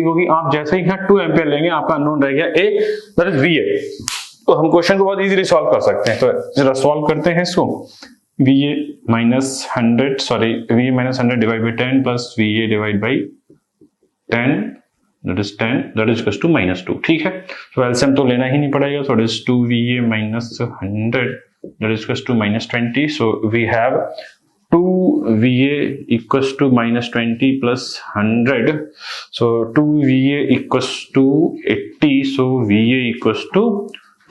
होगी, आप जैसे ही यहाँ 2 एम्पियर लेंगे आपका अननोन रह गया ए, दैट इज वी ए। तो हम क्वेश्चन को बहुत इजीली सॉल्व कर सकते हैं। तो जरा सॉल्व करते हैं इसको। VA minus 100 sorry VA minus 100 divide by 10 plus VA divide by 10 that is 10 that is equals to -2। ठीक है, तो एलसीएम तो लेना ही नहीं पड़ेगा। so it is 2VA minus 100 that is equals to -20। so we have 2VA equals to -20 plus 100, so 2VA equals to 80, so VA equals to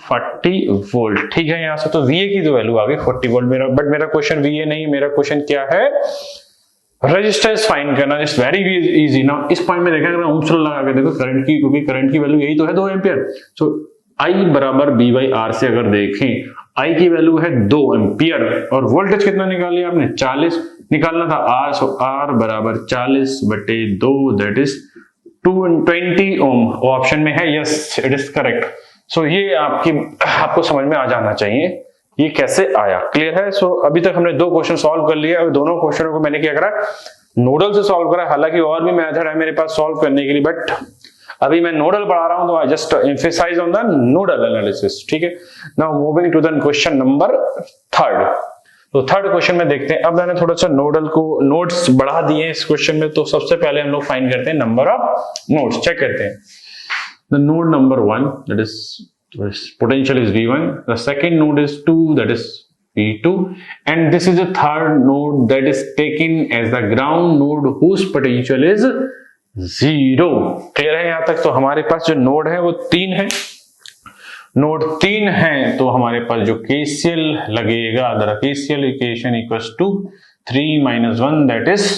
40 volt. ठीक है, यहां से तो VA की जो वैल्यू आ गई 40 वोल्ट मेरा, बट मेरा क्वेश्चन VA नहीं, मेरा क्वेश्चन क्या है, रेजिस्टेंस फाइंड करना। इट्स वेरी इजी ना। इस पॉइंट में देखा, अगर ओम्स लॉ लगा के देखो करंट की, क्योंकि करंट की वैल्यू यही तो है 2 एम्पियर। सो I बराबर B बाई आर से अगर देखें, I की वैल्यू है 2 एम्पियर और वोल्टेज कितना निकाल लिया आपने, 40 निकालना था R। सो R बराबर 40 बटे 2 दैट इज 220 ओम। ऑप्शन में है, यस इट इज करेक्ट। सो ये आपको समझ में आ जाना चाहिए ये कैसे आया। क्लियर है। सो अभी तक हमने 2 क्वेश्चन सॉल्व कर लिए। अब दोनों क्वेश्चनों को मैंने क्या करा, नोडल से सॉल्व करा। हालांकि और भी मेथड है मेरे पास सॉल्व करने के लिए, बट अभी मैं नोडल पढ़ा रहा हूं तो I just emphasise on the nodal analysis. ठीक है, now moving to the question number 3। तो थर्ड क्वेश्चन में देखते हैं। अब मैंने थोड़ा सा नोडल को नोड्स बढ़ा दिए इस क्वेश्चन में। तो सबसे पहले हम लोग फाइंड करते हैं नंबर ऑफ नोड्स, चेक करते हैं। The node number 1, that is potential is V1. The second node is 2, that is V2. And this is the third node that is taken as the ground node whose potential is 0. Clear है यहाँ तक। तो हमारे पास जो node है वो 3 है। Node 3 है तो हमारे पास जो KCL लगेगा, the KCL equation equals to 3 minus 1 that is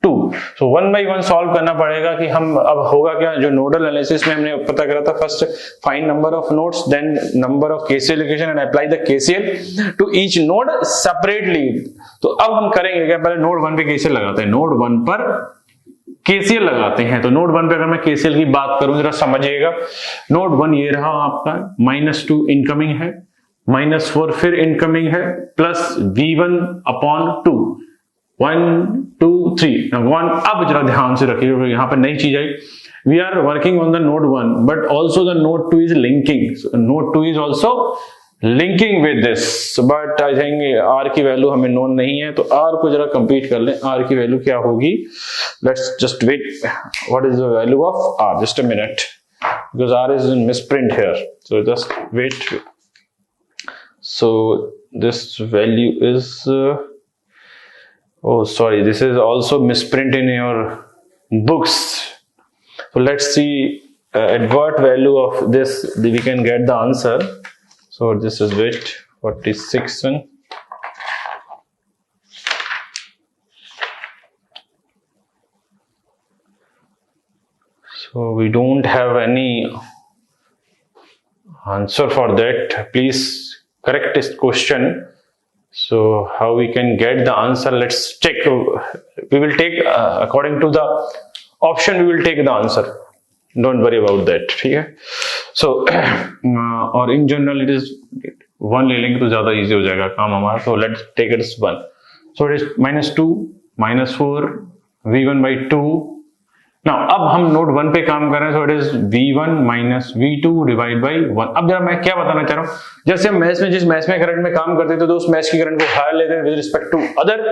2। So 1 by 1 solve करना पड़ेगा कि हम अब होगा क्या। जो नोडल एनालिसिस में हमने पता करा था, first find number of nodes, then number of KCL equation and apply the KCL to each node separately. तो अब हम करेंगे क्या, पहले नोड 1 पे KCL लगाते हैं। नोड 1 पर KCL लगाते हैं। तो नोड 1 पे अगर मैं KCL की बात करूं जरा समझिएगा। नोड 1 ये रहा आपका, -2 इनकमिंग है, -4 फिर इनकमिंग है, प्लस V1 अपॉन 2, 1 2 3 1। अब जरा ध्यान से रखिए, यहां पर नई चीज आई। We are working on the node 1 but also the node 2 is linking. Node 2 is also linking with this, but I think R की वैल्यू हमें नोन नहीं है। तो R को जरा कंप्लीट कर लें। R की वैल्यू क्या होगी, let's just wait. What is the value of R, just a minute, because R is in misprint here, so just wait. So this value is oh sorry, this is also misprint in your books. So let's see at what value of this we can get the answer. So this is weight 46 one. So we don't have any answer for that. Please correct this question. So how we can get the answer, let's check. We will take according to the option, we will take the answer, don't worry about that। ठीक है। So और in general it is 1 ले लेंगे तो ज्यादा easy हो जाएगा काम हमारा। So let's take it as 1। So it is -2 -4 V1 by 2। Now अब हम नोड 1 पे काम कर रहे हैं। So it is V1 minus V2 divide by 1। अब जरा मैं क्या बताना चाह रहा हूँ, जैसे हम मैच में जिस मैच में करंट में काम करते थे तो उस मैच की करंट को हायर लेते हैं विद रिस्पेक्ट टू अदर,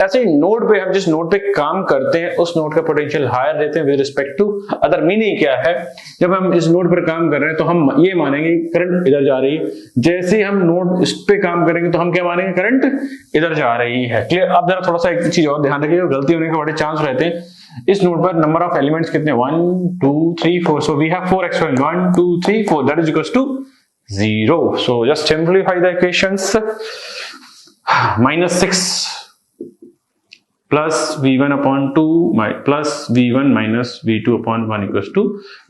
ऐसे ही नोड पे हम जिस नोड पे काम करते हैं उस नोड का पोटेंशियल हायर लेते हैं with respect to other. Meaning क्या है, जब हम इस नोड पर काम कर रहे हैं तो हम ये मानेंगे करंट इधर जा रही है। जैसे ही हम नोड इस पे काम करेंगे तो हम क्या मानेंगे, करंट इधर जा रही है। क्लियर। अब जरा थोड़ा सा एक चीज और ध्यान रखिए, गलती होने के बड़े चांस रहते हैं। इस नोड पर नंबर ऑफ एलिमेंट्स कितने, 1 2 3 4। So we have 4 exponent 1 2 3 4 that is equals to 0। So just simplify the equations. -6 plus V1 upon 2 plus V1 minus V2 upon 1 equals to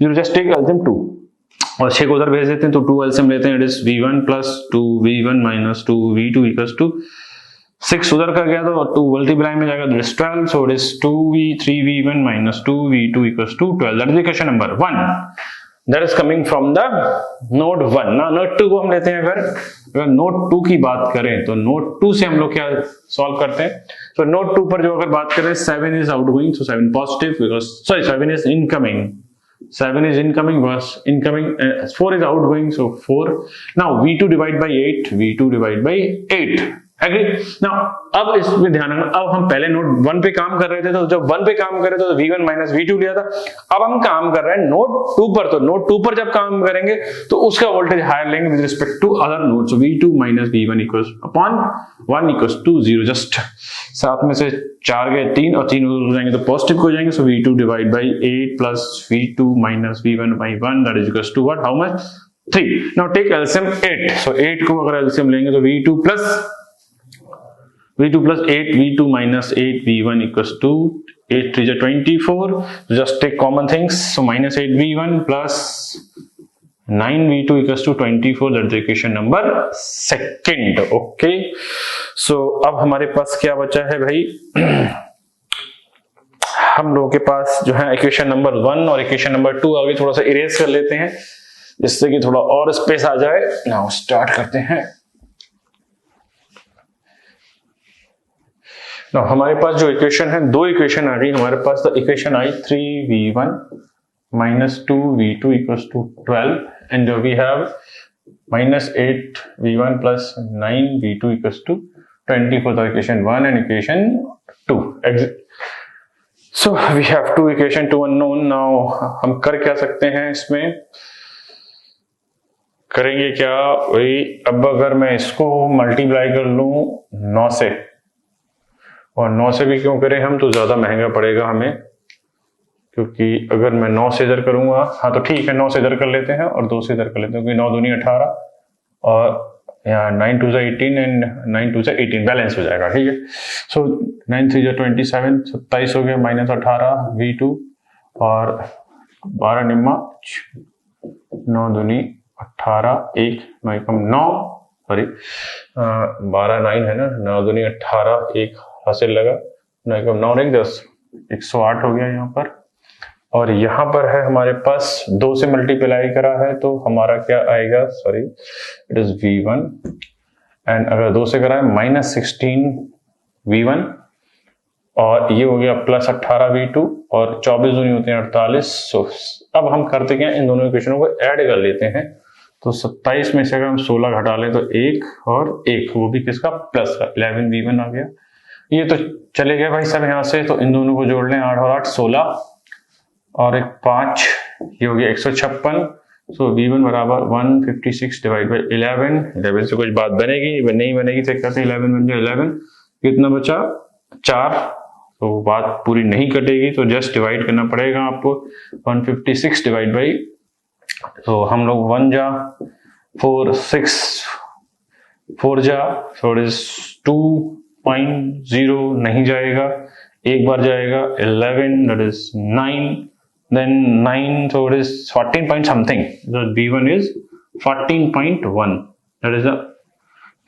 0। Just take LCM 2 और 6 को उधर भेज देते हैं तो 2 एलसीएम लेते हैं। It is V1 plus 2 V1 minus 2 V2 equals to 6 उधर का गया तो 2 मल्टीप्लाई में जाएगा, that is 12। So it is 2V 3V1 minus 2V2 equals to 12। That is equation number 1। That is coming from the node 1। ना node 2 को हम लेते हैं। अगर नोड 2 की बात करें तो नोड 2 से हम लोग क्या सॉल्व करते हैं। तो नोड 2 पर जो अगर बात करें 7 is outgoing, so 7 positive, because 7 is incoming. 7 is incoming, was incoming, 4 is outgoing, so 4. Now V2 divide by 8, V2 divide by 8. Agree. Now अब इसमें ध्यान रखना, अब हम पहले नोड 1 पे काम कर रहे थे, तो जब 1 पे काम कर रहे थे तो V1 माइनस V2 लिया था। अब हम काम कर रहे हैं नोड 2 पर, तो नोड 2 पर जब काम करेंगे तो उसका वोल्टेज हायर लेंगे with respect to other node. So V2 minus V1 equals upon 1 equals to 0। Just 7 में से 4 गए 3 और 3 हो जाएंगे तो पॉजिटिव हो जाएंगे। So V2 divide by 8 plus V2 minus V1 by 1 that is equals to what, how much, 3। Now take LCM 8। So 8 को अगर एलसीएम लेंगे तो V2 plus 8 V2 minus 8 V1 equals to 8 3 is 24. Just take common things. So minus 8 V1 plus 9 V2 equals to 24. That's the equation number second. Okay. So अब हमारे पास क्या बचा है भाई? हम लोगों के पास जो है इक्वेशन नंबर 1 और इक्वेशन नंबर 2 आगे थोड़ा सा इरेज कर लेते हैं जिससे कि थोड़ा और स्पेस आ जाए। नाउ स्टार्ट करते हैं। Now, हमारे पास जो इक्वेशन है, दो इक्वेशन आ गई हमारे पास। तो equation I 3v1 minus 2v2 equals to 12 and we have minus 8v1 plus 9v2 equals to 24. The equation 1 and equation 2. So we have two equation, two unknown. Now हम कर क्या सकते हैं इसमें, करेंगे क्या वही। अब अगर मैं इसको मल्टीप्लाई कर लूं 9 से, और 9 से भी क्यों करें हम, तो ज्यादा महंगा पड़ेगा हमें, क्योंकि अगर मैं 9 से इधर करूंगा, हाँ तो ठीक है 9 से इधर कर लेते हैं और 2 से इधर कर लेते हैं, क्योंकि 9 दूनी 18 और यहाँ 9 2 18 एंड 9 2 18 बैलेंस हो जाएगा, ठीक है। सो 9 3 27 27 हो गया, माइनस 18 V2 और 12 निम्मा 9 दूनी 18 1 9 एकम 9, सॉरी 12 9 है ना, 9 दूनी 18 1 हासिल लगा, 9 एकम 9 1 10 108 हो गया यहाँ पर। और यहाँ पर है हमारे पास 2 से मल्टीप्लाई करा है तो हमारा क्या आएगा, sorry it is V1 and अगर 2 से करा है माइनस 16 V1 और ये हो गया प्लस 18 V2 और 24 दूनी होते हैं 48। सो अब हम करते क्या, इन दोनों इक्वेशनों को ऐड कर लेते हैं। तो 27 में से अगर हम 16 घटा लें तो 1 और 1, वो भी किसका, प्लस का, 11 V1 आ गया। ये तो चले गए भाई सब यहाँ से, तो इन दोनों को जोड़ लें, 8 और 8 16 और एक 5, ये हो गया 156। सो V1 बराबर 156 डिवाइड बाई 11 से कुछ बात बनेगी, नहीं बनेगी चेक करते हैं। 11 बन जाए 11, कितना बचा 4, तो बात पूरी नहीं कटेगी, तो जस्ट डिवाइड करना पड़ेगा आपको। 156 डिवाइड बाई, तो हम लोग 1 जा 4 6 4 जा, सो इट इज 2.0 नहीं जाएगा, एक बार जाएगा 11 that is 9 then 9 so it is 14 point something, so V1 is 14.1 that is a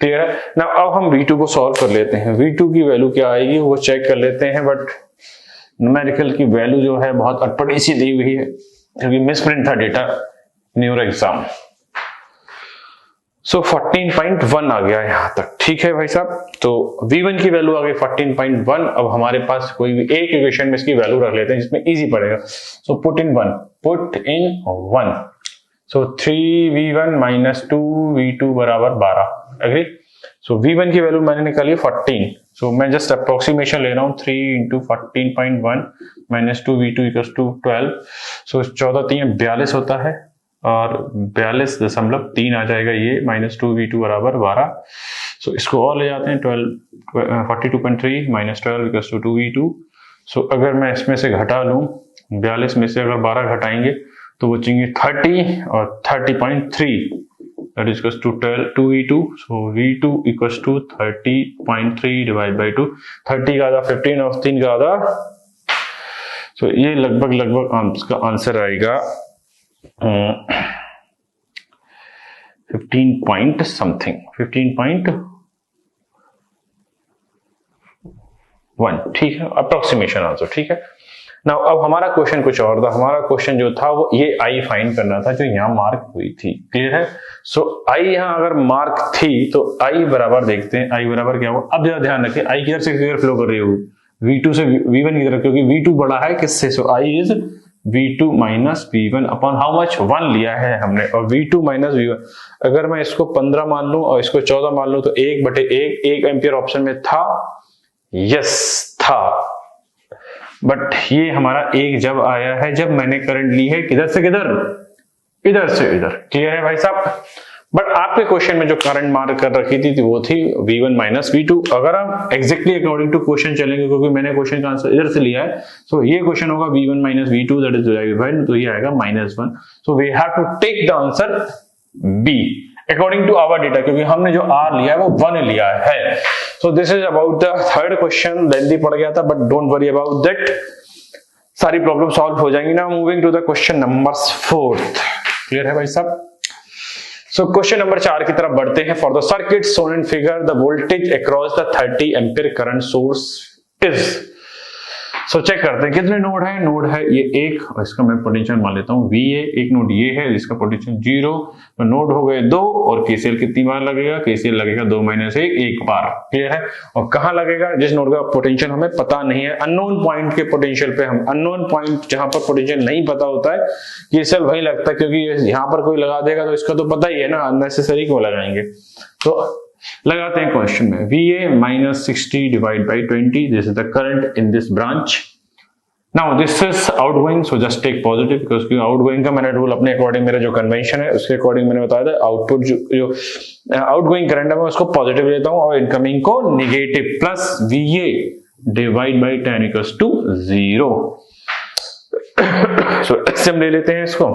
clear है ना। अब हम V2 को सॉल्व कर लेते हैं, V2 की वैल्यू क्या आएगी वो चेक कर लेते हैं। बट न्यूमेरिकल की वैल्यू जो है बहुत अटपटी सी दी हुई है क्योंकि मिसप्रिंट था डेटा न्यूरो एग्जाम। सो 14.1 आ गया यहाँ तक, ठीक है भाई साहब। तो V1 की वैल्यू आ गई 14.1। अब हमारे पास कोई भी एक इक्वेशन में इसकी वैल्यू रख लेते हैं जिसमें इजी पड़ेगा। So put in 1, so 3V1 minus 2V2 बराबर 12, एग्री। सो V1 की वैल्यू मैंने निकाली 14, सो मैं जस्ट अप्रोक्सीमेशन ले रहा हूँ, 3 into 14.1 minus 2V2 equals to 12। So 14 3 42 होता है और 42.3 आ जाएगा ये, माइनस 2V2 बराबर 12। सो इसको और ले जाते हैं, 42.3 माइनस 12 इक्वल्स टू 2V2। सो अगर मैं इसमें से घटा लूं, 42 में से अगर 12 घटाएंगे तो बचेंगे 30 और 30.3 that is equals to 2V2। So V2 equals to 30.3 divide by 2, 30 का आधा 15 और 3 का आधा, सो ये लगभग इसका आंसर आएगा 15 point something, 15.1, ठीक है, अप्रोक्सीमेशन आंसर, ठीक है। नाउ अब हमारा क्वेश्चन कुछ और था। हमारा क्वेश्चन जो था वो ये आई फाइंड करना था जो यहाँ मार्क हुई थी, क्लियर है। सो आई यहाँ अगर मार्क थी तो आई बराबर देखते हैं, आई बराबर क्या हुआ। अब जरा ध्यान रखें आई किधर से किधर फ्लो कर रही हो, V2 से V1 की तरफ, क्योंकि V2 बड़ा है किससे, so I is V2 minus V1 upon how much 1 लिया है हमने, और V2 माइनस V1 अगर मैं इसको 15 मान लूं और इसको 14 मान लूं तो 1/1 एम्पियर ऑप्शन में था, यस था, बट ये हमारा 1 जब आया है जब मैंने करंट ली है किधर से किधर, इधर से इधर। क्लियर है भाई साहब? बट आपके क्वेश्चन में जो करंट मार्क कर रखी थी वो थी V1 माइनस V2। अगर हम एग्जैक्टली अकॉर्डिंग टू क्वेश्चन चलेंगे, क्योंकि मैंने क्वेश्चन का आंसर इधर से लिया है, सो ये क्वेश्चन होगा V1 minus V2 that is divided, तो ये आएगा -1। So we have to take the answer B according to our data, क्योंकि हमने जो R लिया है वो 1 लिया है। So this is about the third question. Lengthy पड़ गया था but don't worry about that, सारी प्रॉब्लम सॉल्व हो जाएंगी। Now moving to the question number 4। Clear है भाई साहब? सो क्वेश्चन नंबर 4 की तरफ बढ़ते हैं। For the circuit shown in figure the voltage across the 30 ampere current source is. So check करते हैं कितने नोड है। नोड है ये एक, और इसका मैं पोटेंशियल मान लेता हूं VA। एक नोड ये है जिसका पोटेंशियल 0, तो नोड हो गए 2, और KCL कितनी बार लगेगा, KCL लगेगा 2 - 1 एक बार। क्लियर है? और कहां लगेगा, जिस नोड का पोटेंशियल हमें पता नहीं है, अननोन पॉइंट के पोटेंशियल पे। हम अननोन पॉइंट जहां पर पोटेंशियल नहीं पता होता है KCL वही लगता है, क्योंकि यहां पर कोई लगा देगा तो इसका तो पता ही है ना, अननेसेसरी क्यों लगाएंगे। तो लगाते हैं क्वेश्चन में VA minus 60 divide by 20, this is the current in this branch. Now this is outgoing, so just take positive, because outgoing का मैंने रूल अपने अकॉर्डिंग, मेरा जो कन्वेंशन है उसके अकॉर्डिंग मैंने बताया था, आउटपुट जो आउटगोइंग करंट है मैं उसको पॉजिटिव लेता हूं और इनकमिंग को negative, plus VA divide by 10 equals to 0। So हम ले लेते हैं इसको,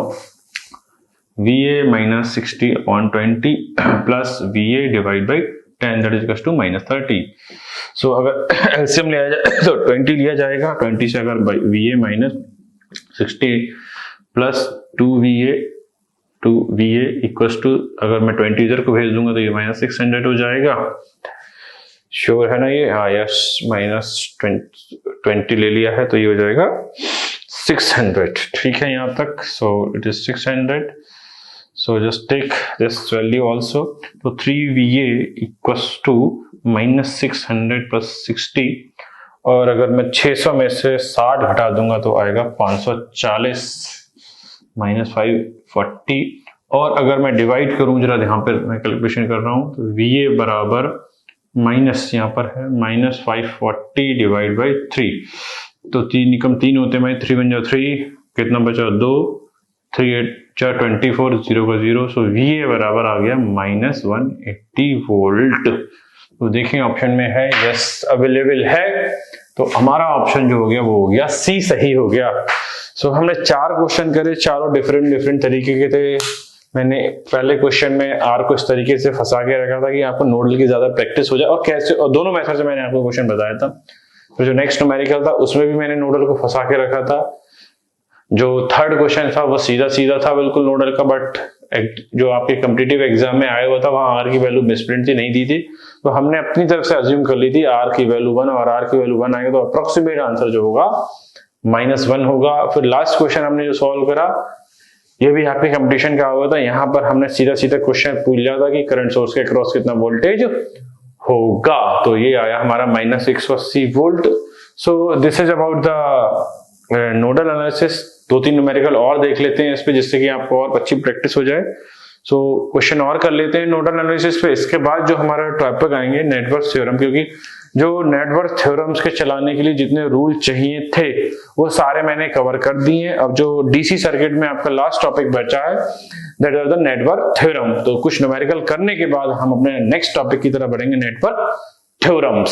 VA minus 60 upon 20 plus VA divide by 10 that is equals to -30। So अगर एलसीएम लिया जाए तो 20 लिया जाएगा, 20 से अगर VA minus 60 plus 2VA equals to, अगर मैं 20 इधर को भेज दूंगा तो ये -600 हो जाएगा। श्योर है ना ये? हाँ यस, -20 ले लिया है तो ये हो जाएगा 600। ठीक है यहाँ तक? सो it is 600। So just take this value also. So 3VA equals to -600 plus 60, और अगर मैं 600 में से 60 घटा दूंगा तो आएगा 540 -540, और अगर मैं डिवाइड करूं, जरा यहाँ पर मैं कैलकुलेशन कर रहा हूं, तो VA बराबर माइनस यहाँ पर है -540 डिवाइड बाई 3, तो 3 निकम 3 होते हैं, 3 बन जाओ 3, कितना बचा 2, 3 8 4 24, 0 का 0। सो VA बराबर आ गया -180 वोल्ट। तो देखें ऑप्शन में है यस अवेलेबल है, तो हमारा ऑप्शन जो हो गया वो हो गया C सही हो गया। सो हमने 4 क्वेश्चन करे, चारों डिफरेंट तरीके के थे। मैंने पहले क्वेश्चन में R को इस तरीके से फंसा के रखा था कि आपको नोडल की ज्यादा प्रैक्टिस हो जाए, और कैसे, और दोनों मेथड से मैंने आपको क्वेश्चन बताया था। तो जो नेक्स्ट न्यूमेरिकल था उसमें भी मैंने नोडल को फंसा के रखा था। जो थर्ड क्वेश्चन था वो सीधा था बिल्कुल नोडल का, बट जो आपके कॉम्पिटिटिव एग्जाम में आया हुआ था वहां R की वैल्यू मिसप्रिंट थी, नहीं दी थी, तो हमने अपनी तरफ से अज्यूम कर ली थी R की वैल्यू 1, और R की वैल्यू 1 आएगा तो अप्रोक्सीमेट आंसर जो होगा -1 होगा। फिर लास्ट क्वेश्चन हमने जो सॉल्व करा, ये भी आपके कंपटीशन का हुआ था। यहाँ पर हमने सीधा क्वेश्चन पूछ लिया था कि करंट सोर्स के अक्रॉस कितना वोल्टेज होगा, तो ये आया हमारा -180 volt. So this is about the nodal analysis. 2-3 numerical और देख लेते हैं इस पे, जिससे कि आपको और अच्छी प्रैक्टिस हो जाए। सो क्वेश्चन और कर लेते हैं नोडल एनालिसिस पे। इसके बाद जो हमारा टॉपिक आएंगे नेटवर्क थ्योरम, क्योंकि जो नेटवर्क थ्योरम्स के चलाने के लिए जितने रूल चाहिए थे वो सारे मैंने कवर कर दिए। अब जो डीसी सर्किट में आपका लास्ट टॉपिक बचा है that are the network theorem. तो कुछ न्यूमेरिकल करने के बाद हम अपने नेक्स्ट टॉपिक की तरफ बढ़ेंगे, नेटवर्क थ्योरम्स।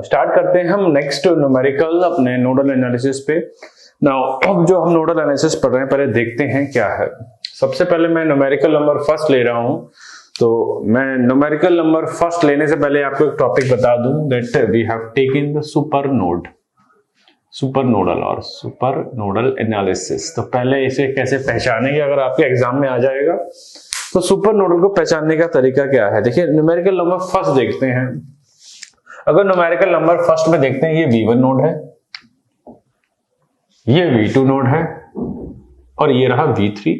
स्टार्ट करते हैं हम नेक्स्ट न्यूमेरिकल अपने नोडल एनालिसिस पे। नाउ अब जो हम नोडल एनालिसिस पढ़ रहे हैं, पहले देखते हैं क्या है। सबसे पहले मैं न्यूमेरिकल नंबर फर्स्ट ले रहा हूं, तो मैं न्यूमेरिकल नंबर फर्स्ट लेने से पहले आपको एक टॉपिक बता दूं that we have taken the super nodal analysis. तो पहले इसे कैसे पहचानेंगे, अगर आपके एग्जाम में आ जाएगा तो सुपर नोडल को पहचानने का तरीका क्या है। देखिए न्यूमेरिकल नंबर फर्स्ट देखते हैं। अगर न्यूमेरिकल नंबर फर्स्ट में देखते हैं, ये V1 नोड है, ये V2 नोड है, और ये रहा V3,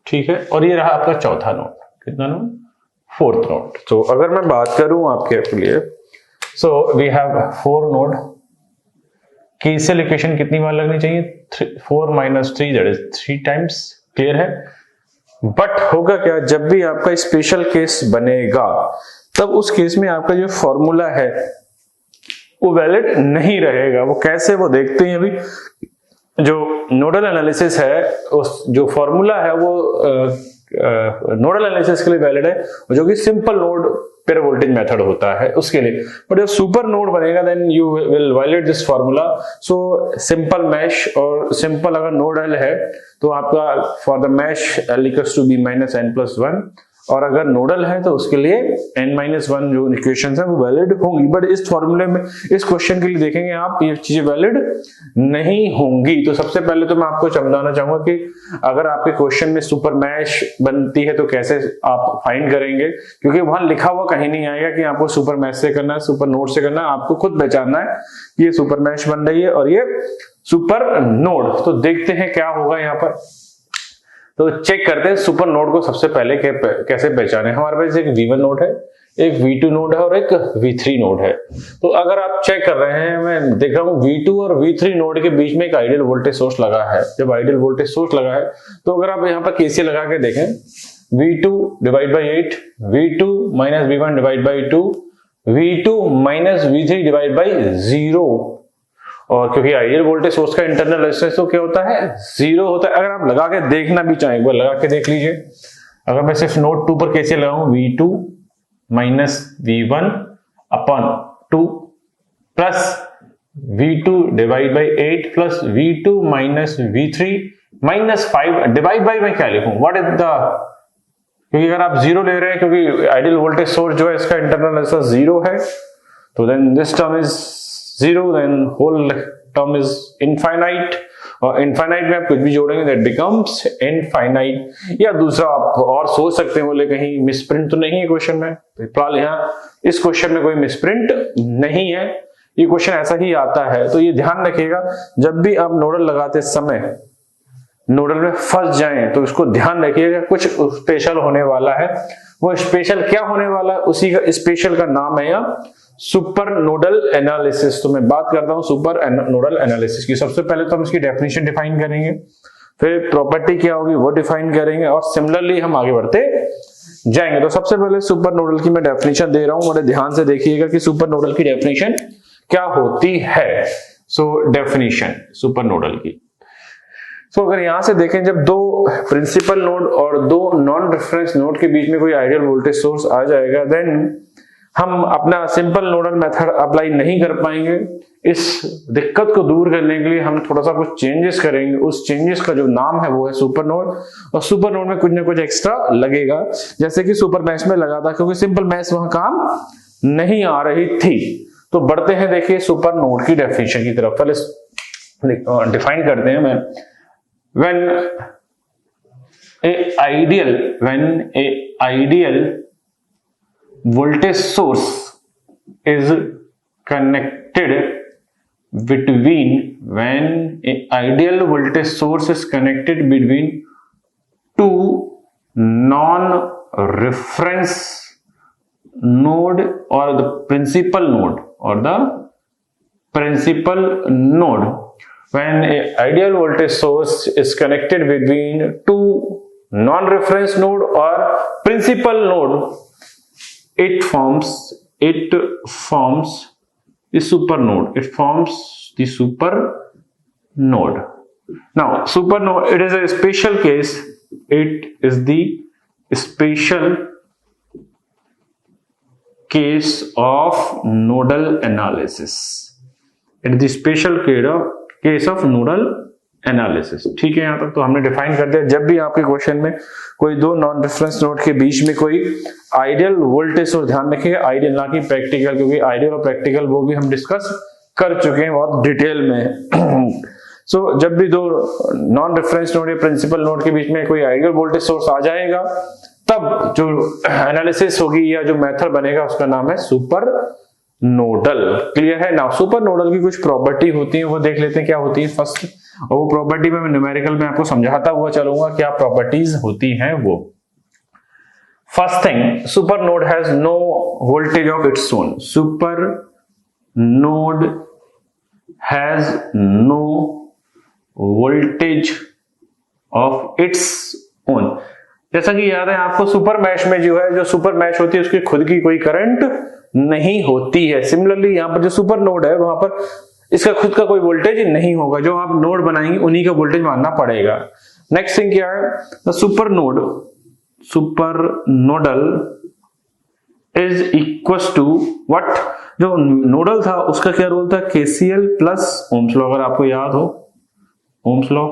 ठीक है, और ये रहा आपका चौथा नोड, कितना नोड, फोर्थ नोड। तो अगर मैं बात करूं आपके लिए, so we have 4 node, KCL equation कितनी बार लगनी चाहिए? 4 - 3 दैट इज 3 टाइम्स। क्लियर है? बट होगा क्या, जब भी आपका स्पेशल केस बनेगा तब उस केस में आपका जो फॉर्मूला है वो वैलिड नहीं रहेगा। वो कैसे, वो देखते हैं अभी। जो नोडल एनालिसिस है, उस जो फॉर्मूला है वो नोडल एनालिसिस के लिए वैलिड है, जो कि simple node pair voltage method होता है उसके लिए। बट जब सुपर नोड बनेगा then you will violate this formula. So simple mesh और सिंपल अगर नोडल है तो आपका for the mesh L = B - n+1, और अगर नोडल है तो उसके लिए n-1 जो इक्वेशंस है वो वैलिड होंगी। बट इस फॉर्मूले में, इस क्वेश्चन के लिए देखेंगे आप, ये चीजें वैलिड नहीं होंगी। तो सबसे पहले तो मैं आपको समझाना चाहूंगा कि अगर आपके क्वेश्चन में सुपर मैश बनती है तो कैसे आप फाइंड करेंगे, क्योंकि वहां लिखा हुआ कहीं नहीं आएगा कि आपको सुपर मैश से करना है, सुपर नोड से करना है। आपको खुद पहचानना है कि ये सुपर मैश बन रही है और ये सुपर नोड। तो देखते हैं क्या होगा यहाँ पर। तो चेक करते हैं सुपर नोड को सबसे पहले कैसे पहचाने। हमारे पास एक V1 नोड है, एक V2 नोड है और एक V3 नोड है। तो अगर आप चेक कर रहे हैं, मैं देख रहा हूं V2 और V3 नोड के बीच में एक आइडियल वोल्टेज सोर्स लगा है। जब आइडियल वोल्टेज सोर्स लगा है तो अगर आप यहाँ पर KCL लगा के देखें, V2/8, V2 - V1/2, V2 - V3/0। और क्योंकि आइडियल वोल्टेज सोर्स का इंटरनल रेजिस्टेंस तो क्या होता है? 0 होता है। अगर आप लगा के देखना भी चाहें, एक बार लगा के देख लीजिए। अगर मैं सिर्फ नोड 2 पर कैसे लगाऊं, V2 - V1/2 plus V2/8 plus V2 - V3/5 divide by मैं क्या लिखूं? व्हाट इज द, क्योंकि अगर आप 0 ले रहे हैं, क्योंकि आइडियल वोल्टेज सोर्स जो है इसका इंटरनल रेजिस्टेंस 0 है, तो then this term is 0, then whole term is infinite, और infinite में आप कुछ भी जोड़ेंगे that becomes infinite। या दूसरा आप और सोच सकते हैं, बोले कहीं मिसप्रिंट तो नहीं है क्वेश्चन में। तो फिलहाल यहाँ इस क्वेश्चन में कोई मिसप्रिंट नहीं है, ये क्वेश्चन ऐसा ही आता है। तो ये ध्यान रखिएगा, जब भी आप नोडल लगाते समय नोडल में फंस जाएं तो इसको ध्यान रखिएगा, कुछ स्पेशल होने वाला है। वो स्पेशल क्या होने वाला है, उसी का स्पेशल का नाम है यहाँ सुपर नोडल एनालिसिस। तो मैं बात करता हूं सुपर नोडल एनालिसिस की। सबसे पहले तो हम इसकी डेफिनेशन डिफाइन करेंगे, फिर प्रॉपर्टी क्या होगी वो डिफाइन करेंगे, और सिमिलरली हम आगे बढ़ते जाएंगे। तो सबसे पहले सुपर नोडल की मैं डेफिनेशन दे रहा हूं, बड़े ध्यान से देखिएगा कि सुपर नोडल की डेफिनेशन क्या होती है। सो डेफिनेशन सुपर नोडल की, तो अगर यहां से देखें, जब दो प्रिंसिपल नोड और दो नॉन रेफरेंस नोड के बीच में कोई आइडियल वोल्टेज सोर्स आ जाएगा, देन हम अपना सिंपल नोडल मेथड अप्लाई नहीं कर पाएंगे। इस दिक्कत को दूर करने के लिए हम थोड़ा सा कुछ चेंजेस करेंगे। उस चेंजेस का जो नाम है वो है सुपर नोड, और सुपर नोड में कुछ ना कुछ एक्स्ट्रा लगेगा, जैसे कि सुपर मैश में लगा था, क्योंकि सिंपल मैश वहां काम नहीं आ रही थी। तो बढ़ते हैं, देखिए सुपर नोड की डेफिनेशन की तरफ। पहले डिफाइन करते हैं। मैं when a ideal voltage source is connected between two non-reference node or the principal node, when a ideal voltage source is connected between two non-reference node or principal node, it forms the super node. It forms the super node. Now, super node, it is a special case. It is the special case of nodal analysis. It is the special case of nodal analysis. ठीक है, यहां तक तो हमने define कर दिया। जब भी आपके क्वेश्चन में कोई दो नॉन रेफरेंस नोड के बीच में कोई आइडियल वोल्टेज सोर्स, ध्यान रखिएगा आइडियल ना कि प्रैक्टिकल, क्योंकि आइडियल और प्रैक्टिकल वो भी हम डिस्कस कर चुके हैं बहुत डिटेल में। सो जब भी दो नॉन रेफरेंस नोड या प्रिंसिपल नोड के बीच में कोई आइडियल वोल्टेज सोर्स आ जाएगा, तब जो एनालिसिस होगी या जो मेथड बनेगा उसका नाम है सुपर नोडल। क्लियर है ना? सुपर नोडल की कुछ प्रॉपर्टी होती है, वो देख लेते हैं क्या होती है फर्स्ट, और वो प्रॉपर्टी में मैं न्यूमेरिकल में आपको समझाता हुआ चलूंगा क्या प्रॉपर्टीज होती हैं वो। First thing, super node has no voltage of its own. Super node has no voltage of its own. जैसा कि याद है आपको, सुपर मैश में जो है, जो सुपर मैश होती है उसकी खुद की कोई करंट नहीं होती है। सिमिलरली यहाँ पर जो सुपर नोड है वहां पर इसका खुद का कोई वोल्टेज नहीं होगा, जो आप नोड बनाएंगे उन्हीं का वोल्टेज मानना पड़ेगा। नेक्स्ट थिंग क्या है, the super nodal is equal to what, जो नोडल था उसका क्या रोल था, केसीएल प्लस ओम्स लॉ, अगर आपको याद हो ohms law.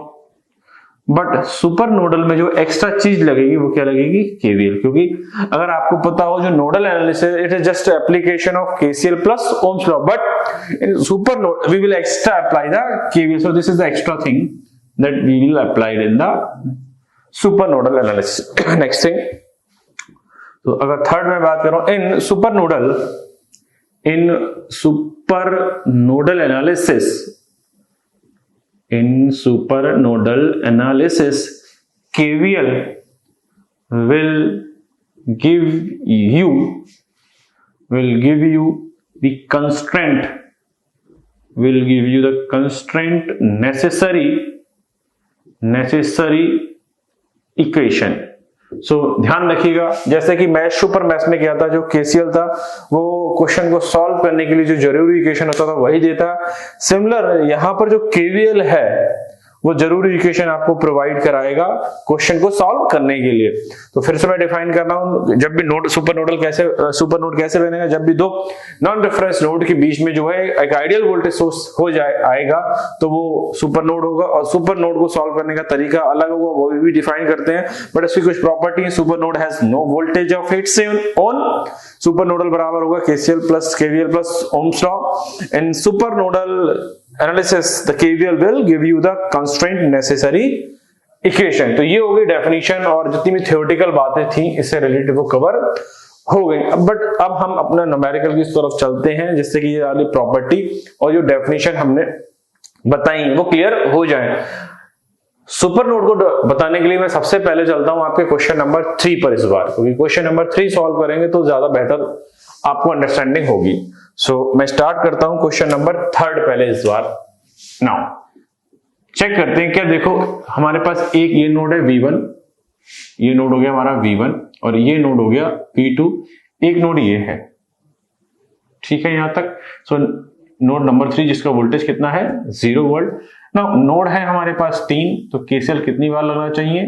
But super nodal में जो एक्स्ट्रा चीज लगेगी वो क्या लगेगी, केवीएल, क्योंकि अगर आपको पता हो जो nodal analysis it is just application of KCL plus Ohm's law, but in super node we will extra apply the KVL, so this is the extra thing that we will applied in the super nodal analysis. Next thing, तो अगर third में बात करूं, in super nodal analysis KVL will give you the constraint necessary equation। सो ध्यान रखिएगा, जैसे कि mash super mash में क्या था, जो केसीएल था वो क्वेश्चन को सॉल्व करने के लिए जो जरूरी इक्वेशन होता था वही देता। सिमिलर यहाँ पर जो केवीएल है वो जरूरी इक्वेशन आपको प्रोवाइड कराएगा क्वेश्चन को सॉल्व करने के लिए। तो फिर से मैं डिफाइन कर रहा हूं, जब भी सुपर नोड कैसे बनेगा, जब भी दो नॉन रेफरेंस नोड के बीच में जो है एक आइडियल वोल्टेज सोर्स हो आएगा तो वो सुपर नोड होगा, और सुपर नोड को सॉल्व करने का तरीका अलग होगा, वो भी डिफाइन करते हैं। बट इसकी कुछ प्रॉपर्टी है, super node has no voltage of its own, super nodal बराबर होगा KCL plus KVL plus Ohm's law. In super nodal analysis the KVL will give you the constraint necessary equation. तो ये हो गई definition, और जितनी भी थ्योरेटिकल बातें थी इससे रिलेटेड वो कवर हो गई। बट अब हम अपना न्यूमेरिकल की तरफ चलते हैं, जिससे कि ये वाली प्रॉपर्टी और जो डेफिनेशन हमने बताई वो क्लियर हो जाए। सुपर नोड को बताने के लिए मैं सबसे पहले चलता हूं आपके क्वेश्चन नंबर 3 पर इस बार, क्योंकि क्वेश्चन नंबर 3 सॉल्व करेंगे तो ज्यादा बेहतर आपको अंडरस्टैंडिंग होगी। सो मैं स्टार्ट करता हूं क्वेश्चन नंबर 3 पहले इस बार। नाउ चेक करते हैं क्या, देखो हमारे पास एक ये नोड है V1, ये नोड हो गया हमारा V1, और ये नोड हो गया V2, एक नोड ये है, ठीक है यहां तक। सो नोड नंबर 3 जिसका वोल्टेज कितना है 0 वोल्ट। नाउ नोड है हमारे पास 3, तो केसीएल कितनी बार लगना चाहिए,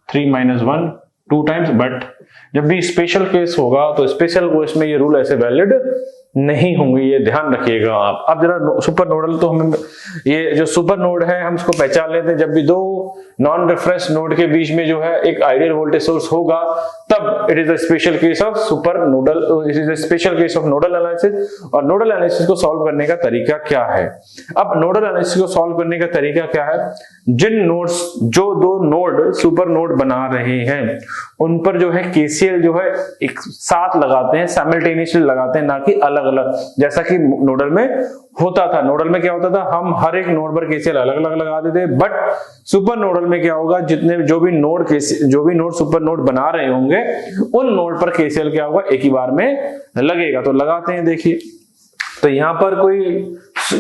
3 - 1 2 टाइम्स। बट जब भी स्पेशल केस होगा तो स्पेशल केस में ये रूल ऐसे वैलिड नहीं होंगे, ये ध्यान रखिएगा आप। अब जरा सुपर नोडल, तो हम ये जो सुपर नोड है हम इसको पहचान लेते हैं, जब भी दो नॉन रेफरेंस नोड के बीच में जो है एक आइडियल वोल्टेज सोर्स होगा तब it is a special case of super nodal, it is a special case of nodal analysis. और नोडल एनालिसिस को सॉल्व करने का तरीका क्या है, अब नोडल एनालिसिस को सॉल्व करने का तरीका क्या है, जिन नोड्स, जो दो नोड सुपर नोड बना रहे हैं उन पर जो है केसीएल जो है एक साथ लगाते हैं, साइमल्टेनियसली लगाते हैं, ना कि अलग अलग, जैसा कि नोडल में होता था। नोडल में क्या होता था, हम हर एक नोड पर केसीएल अलग अलग लगाते थे। बट सुपर नोडल में क्या होगा, जो भी नोड सुपर नोड बना रहे होंगे उन नोड पर केसीएल क्या होगा, एक ही बार में लगेगा। तो लगाते हैं, देखिए तो यहां पर कोई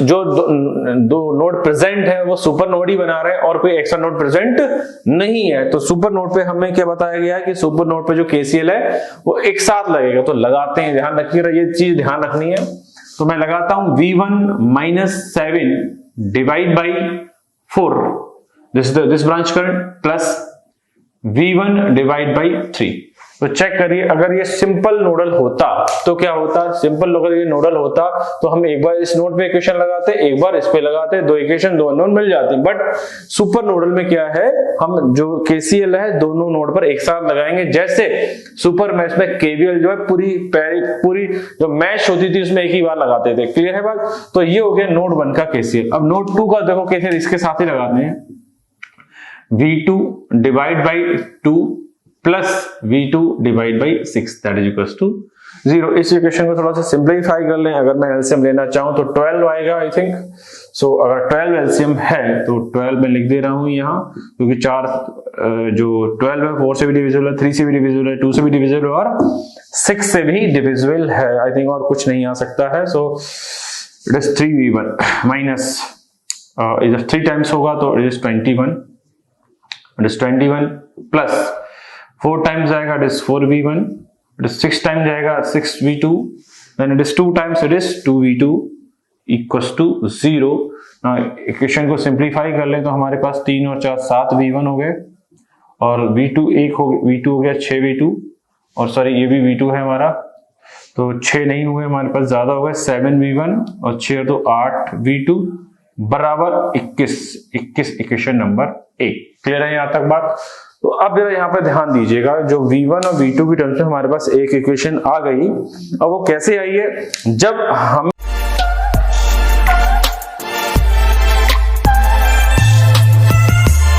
जो दो नोड प्रेजेंट है वो सुपर नोड ही बना रहे हैं और कोई एक्स्ट्रा नोड प्रेजेंट नहीं है। तो सुपर नोड पे हमें क्या बताया गया है कि सुपर नोड पे जो केसीएल है वो एक साथ लगेगा। तो लगाते हैं, ध्यान रखिएगा, ये चीज ध्यान रखनी है। तो मैं लगाता हूं V1 - 7 divide by 4, this branch current, plus V1 divide by 3। तो चेक करिए, अगर ये सिंपल नोडल होता तो क्या होता, सिंपल अगर ये नोडल होता तो हम एक बार इस नोड पे इक्वेशन लगाते, एक बार इस पे लगाते, दो इक्वेशन दोनों मिल जाती। बट सुपर नोडल में क्या है, हम जो केसीएल है दोनों नोड पर एक साथ लगाएंगे। जैसे सुपर मैश में केवीएल जो है पूरी जो मैश होती थी उसमें एक ही बार लगाते थे। क्लियर है बात। तो ये हो गया नोड 1 का केसीएल। अब नोड 2 का देखो केसीएल इसके साथ ही लगाते हैं, V2 divide by 2 plus V2 divide by 6 that is equals to 0। इस इक्वेशन को थोड़ा सा सिंप्लीफाई कर लें, अगर मैं एलसीएम लेना चाहूं तो 12 आएगा आई थिंक। सो अगर 12 एलसीएम है तो 12 में लिख दे रहा हूं यहाँ, क्योंकि 4 जो 12 है 4 से भी डिविजिबल है, 3 से भी डिविजिबल है, 2 से भी डिविजिबल है और 6 से भी डिविजिबल है आई थिंक, और कुछ नहीं आ सकता है। So it is 3v1 minus 3 times होगा तो it is 21, it is 21 plus 4 times जाएगा it is 4v1, it is 6 times जाएगा 6v2, then it is 2 times it is 2v2 equals to 0। Equation को सिंप्लीफाई कर ले तो हमारे पास 3 और 4 7v1 हो गए और v2 v2 हो गया 6v2, और सॉरी ये भी v2 है हमारा, तो 6 नहीं हुए हमारे पास, ज्यादा हो गए 7v1 और 6 तो 8v2 बराबर 21 इक्वेशन नंबर 1। क्लियर है यहाँ तक बात? तो अब जरा यहाँ पे ध्यान दीजिएगा, जो v1 और v2 की टर्म्स में हमारे पास एक इक्वेशन आ गई। अब वो कैसे आई है, जब हम